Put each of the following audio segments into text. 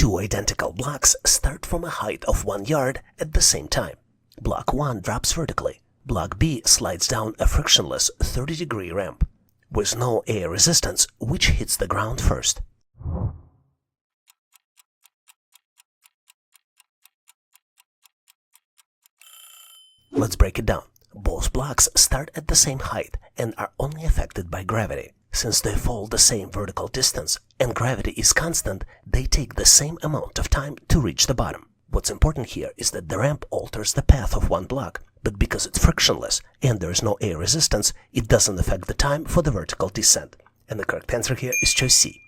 Two identical blocks start from a height of 1 yard at the same time. Block 1 drops vertically. Block B slides down a frictionless 30-degree ramp with no air resistance, which hits the ground first. Let's break it down. Both blocks start at the same height and are only affected by gravity. Since they fall the same vertical distance and gravity is constant, they take the same amount of time to reach the bottom. What's important here is that the ramp alters the path of one block, but because it's frictionless and there is no air resistance, it doesn't affect the time for the vertical descent. And the correct answer here is choice C.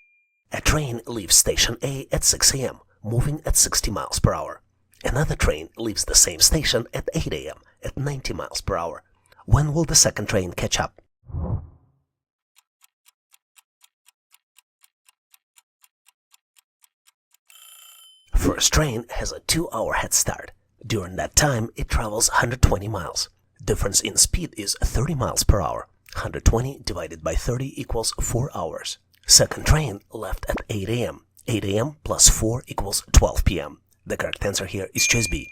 A train leaves station A at 6 a.m., moving at 60 miles per hour. Another train leaves the same station at 8 a.m. at 90 miles per hour. When will the second train catch up? First train has a 2-hour head start. During that time, it travels 120 miles. Difference in speed is 30 miles per hour. 120 divided by 30 equals 4 hours. Second train left at 8 a.m. 8 a.m. plus 4 equals 12 p.m. The correct answer here is choice B.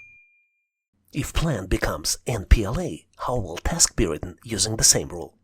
If plan becomes NPLA, how will task be written using the same rule?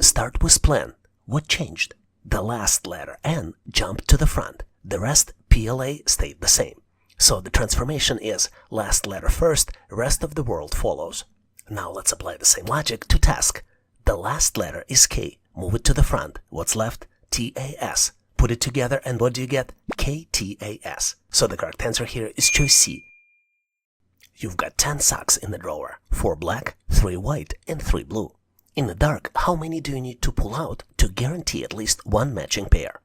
Start with plan. What changed? The last letter N jumped to the front. The rest, PLA, stayed the same. So the transformation is last letter first, rest of the world follows. Now let's apply the same logic to task. The last letter is K. Move it to the front. What's left? TAS. Put it together and what do you get? KTAS. So the correct answer here is choice C. You've got 10 socks in the drawer. 4 black, 3 white, and 3 blue. In the dark, how many do you need to pull out to guarantee at least one matching pair?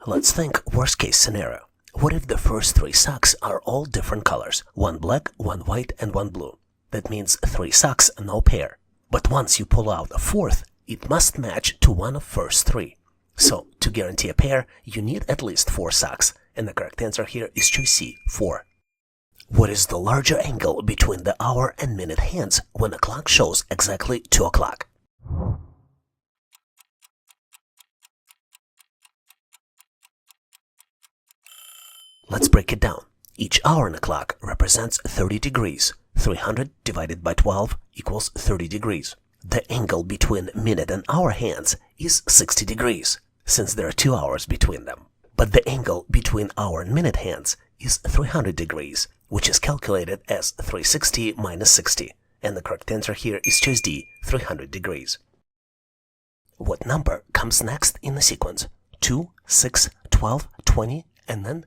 Let's think worst case scenario. What if the first 3 socks are all different colors? 1 black, 1 white, and 1 blue. That means 3 socks, no pair. But once you pull out a 4th, it must match to one of first 3. So, to guarantee a pair, you need at least 4 socks. And the correct answer here is choice C, 4. What is the larger angle between the hour and minute hands when a clock shows exactly 2 o'clock? Let's break it down. Each hour in a clock represents 30 degrees. 300 divided by 12 equals 30 degrees. The angle between minute and hour hands is 60 degrees, since there are 2 hours between them. But the angle between hour and minute hands is 300 degrees, which is calculated as 360 minus 60. And the correct answer here is choice D, 300 degrees. What number comes next in the sequence? 2, 6, 12, 20, and then?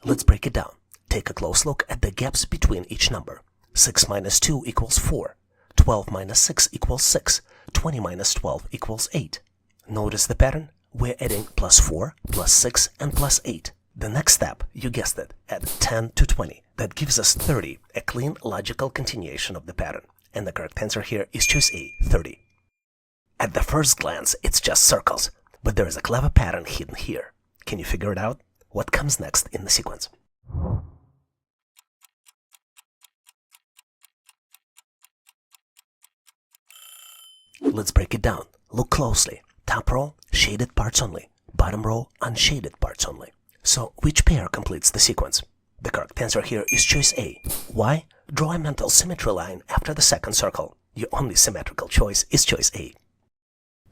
Let's break it down. Take a close look at the gaps between each number. 6 minus 2 equals 4. 12 minus 6 equals 6. 20 minus 12 equals 8. Notice the pattern? We're adding plus 4, plus 6, and plus 8. The next step, you guessed it, add 10 to 20. That gives us 30, a clean, logical continuation of the pattern. And the correct answer here is choice A, 30. At the first glance, it's just circles, but there is a clever pattern hidden here. Can you figure it out? What comes next in the sequence? Let's break it down. Look closely. Top row, shaded parts only. Bottom row, unshaded parts only. So, which pair completes the sequence? The correct answer here is choice A. Why? Draw a mental symmetry line after the second circle. Your only symmetrical choice is choice A.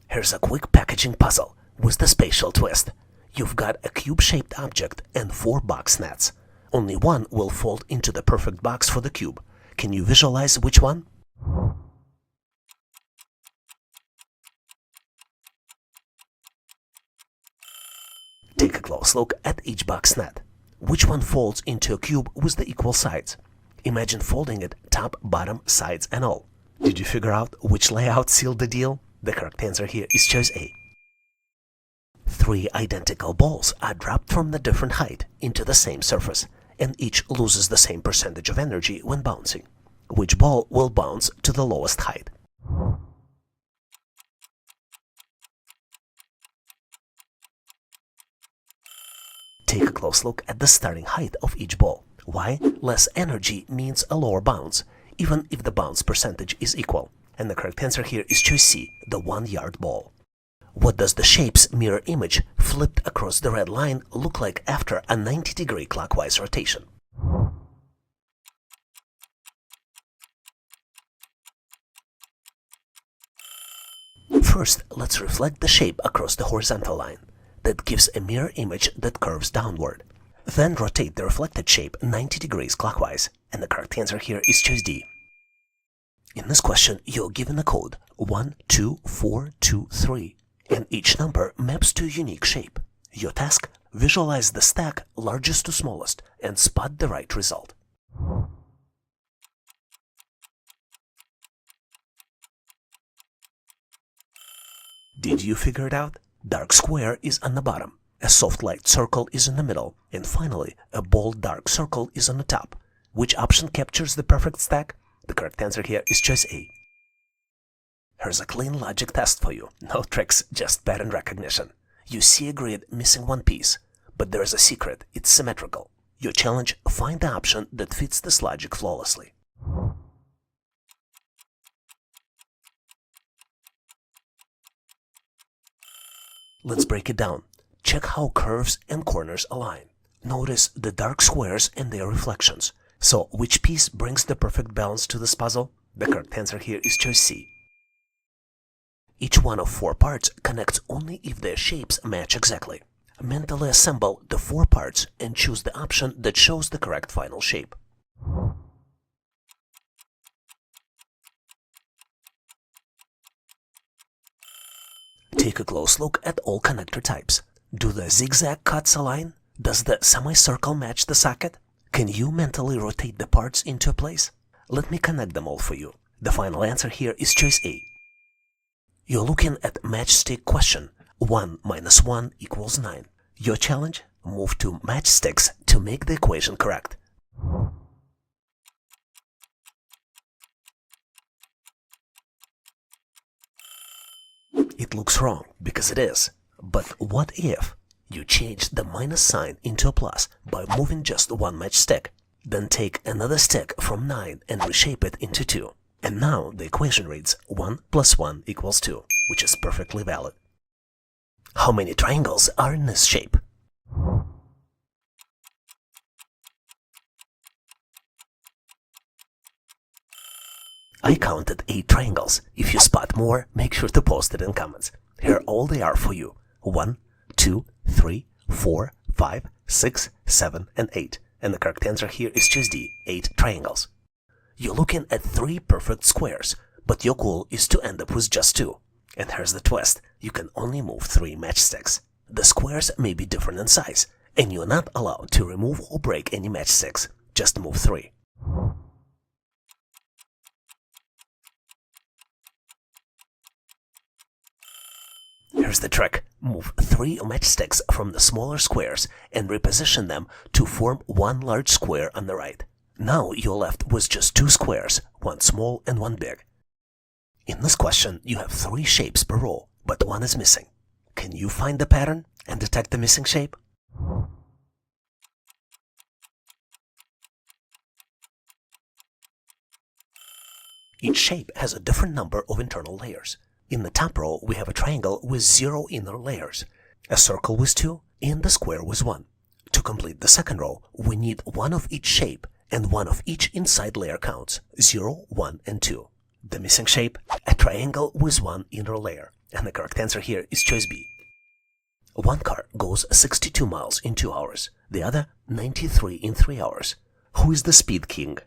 Here's a quick packaging puzzle with the spatial twist. You've got a cube-shaped object and 4 box nets. Only one will fold into the perfect box for the cube. Can you visualize which one? Take a close look at each box net. Which one folds into a cube with the equal sides? Imagine folding it top, bottom, sides, and all. Did you figure out which layout sealed the deal? The correct answer here is choice A. 3 identical balls are dropped from the different height into the same surface, and each loses the same percentage of energy when bouncing. Which ball will bounce to the lowest height? Take a close look at the starting height of each ball. Why? Less energy means a lower bounce, even if the bounce percentage is equal. And the correct answer here is choice C, the 1-yard ball. What does the shape's mirror image flipped across the red line look like after a 90-degree clockwise rotation? First, let's reflect the shape across the horizontal line. That gives a mirror image that curves downward. Then rotate the reflected shape 90 degrees clockwise, and the correct answer here is choice D. In this question, you're given a code 12423, and each number maps to a unique shape. Your task: visualize the stack largest to smallest and spot the right result. Did you figure it out? Dark square is on the bottom, a soft light circle is in the middle, and finally, a bold dark circle is on the top. Which option captures the perfect stack? The correct answer here is choice A. Here's a clean logic test for you. No tricks, just pattern recognition. You see a grid missing one piece, but there's a secret, it's symmetrical. Your challenge: find the option that fits this logic flawlessly. Let's break it down. Check how curves and corners align. Notice the dark squares and their reflections. So, which piece brings the perfect balance to this puzzle? The correct answer here is choice C. Each one of 4 parts connects only if their shapes match exactly. Mentally assemble the 4 parts and choose the option that shows the correct final shape. Take a close look at all connector types. Do the zigzag cuts align? Does the semicircle match the socket? Can you mentally rotate the parts into place? Let me connect them all for you. The final answer here is choice A. You're looking at Matchstick question. 1 minus 1 equals 9. Your challenge? Move to Matchsticks to make the equation correct. It looks wrong, because it is. But what if you change the minus sign into a plus by moving just one matchstick? Then take another stick from 9 and reshape it into 2. And now the equation reads 1 plus 1 equals 2, which is perfectly valid. How many triangles are in this shape? I counted 8 triangles. If you spot more, make sure to post it in comments. Here all they are for you. 1, 2, 3, 4, 5, 6, 7, and 8. And the correct answer here is choice D, 8 triangles. You're looking at 3 perfect squares, but your goal is to end up with just 2. And here's the twist. You can only move 3 matchsticks. The squares may be different in size, and you're not allowed to remove or break any matchsticks. Just move 3. Here's the trick. Move 3 matchsticks from the smaller squares and reposition them to form one large square on the right. Now you're left with just 2 squares, one small and one big. In this question, you have 3 shapes per row, but one is missing. Can you find the pattern and detect the missing shape? Each shape has a different number of internal layers. In the top row, we have a triangle with 0 inner layers, a circle with 2, and a square with 1. To complete the second row, we need 1 of each shape, and 1 of each inside layer counts, 0, 1, and 2. The missing shape? A triangle with 1 inner layer, and the correct answer here is choice B. One car goes 62 miles in 2 hours, the other 93 in 3 hours. Who is the speed king?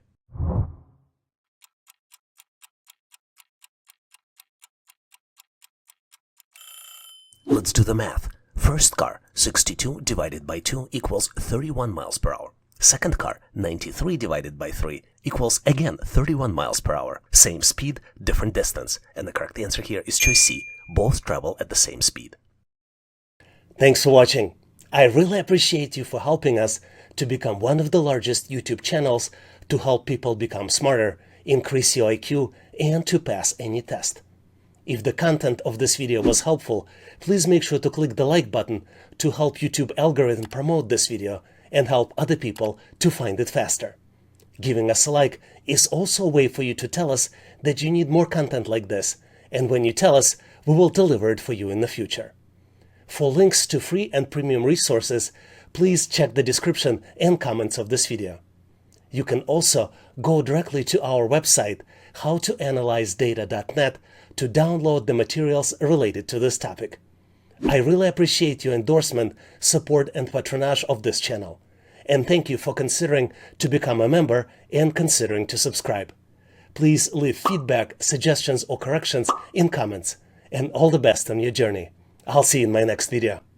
Let's do the math. First car, 62 divided by 2 equals 31 miles per hour. Second car, 93 divided by 3 equals again 31 miles per hour. Same speed, different distance. And the correct answer here is choice C. Both travel at the same speed. Thanks for watching. I really appreciate you for helping us to become one of the largest YouTube channels to help people become smarter, increase your IQ, and to pass any test. If the content of this video was helpful, please make sure to click the like button to help YouTube algorithm promote this video and help other people to find it faster. Giving us a like is also a way for you to tell us that you need more content like this, and when you tell us, we will deliver it for you in the future. For links to free and premium resources, please check the description and comments of this video. You can also go directly to our website, howtoanalyzedata.net, to download the materials related to this topic. I really appreciate your endorsement, support, and patronage of this channel. And thank you for considering to become a member and considering to subscribe. Please leave feedback, suggestions, or corrections in comments. And all the best on your journey. I'll see you in my next video.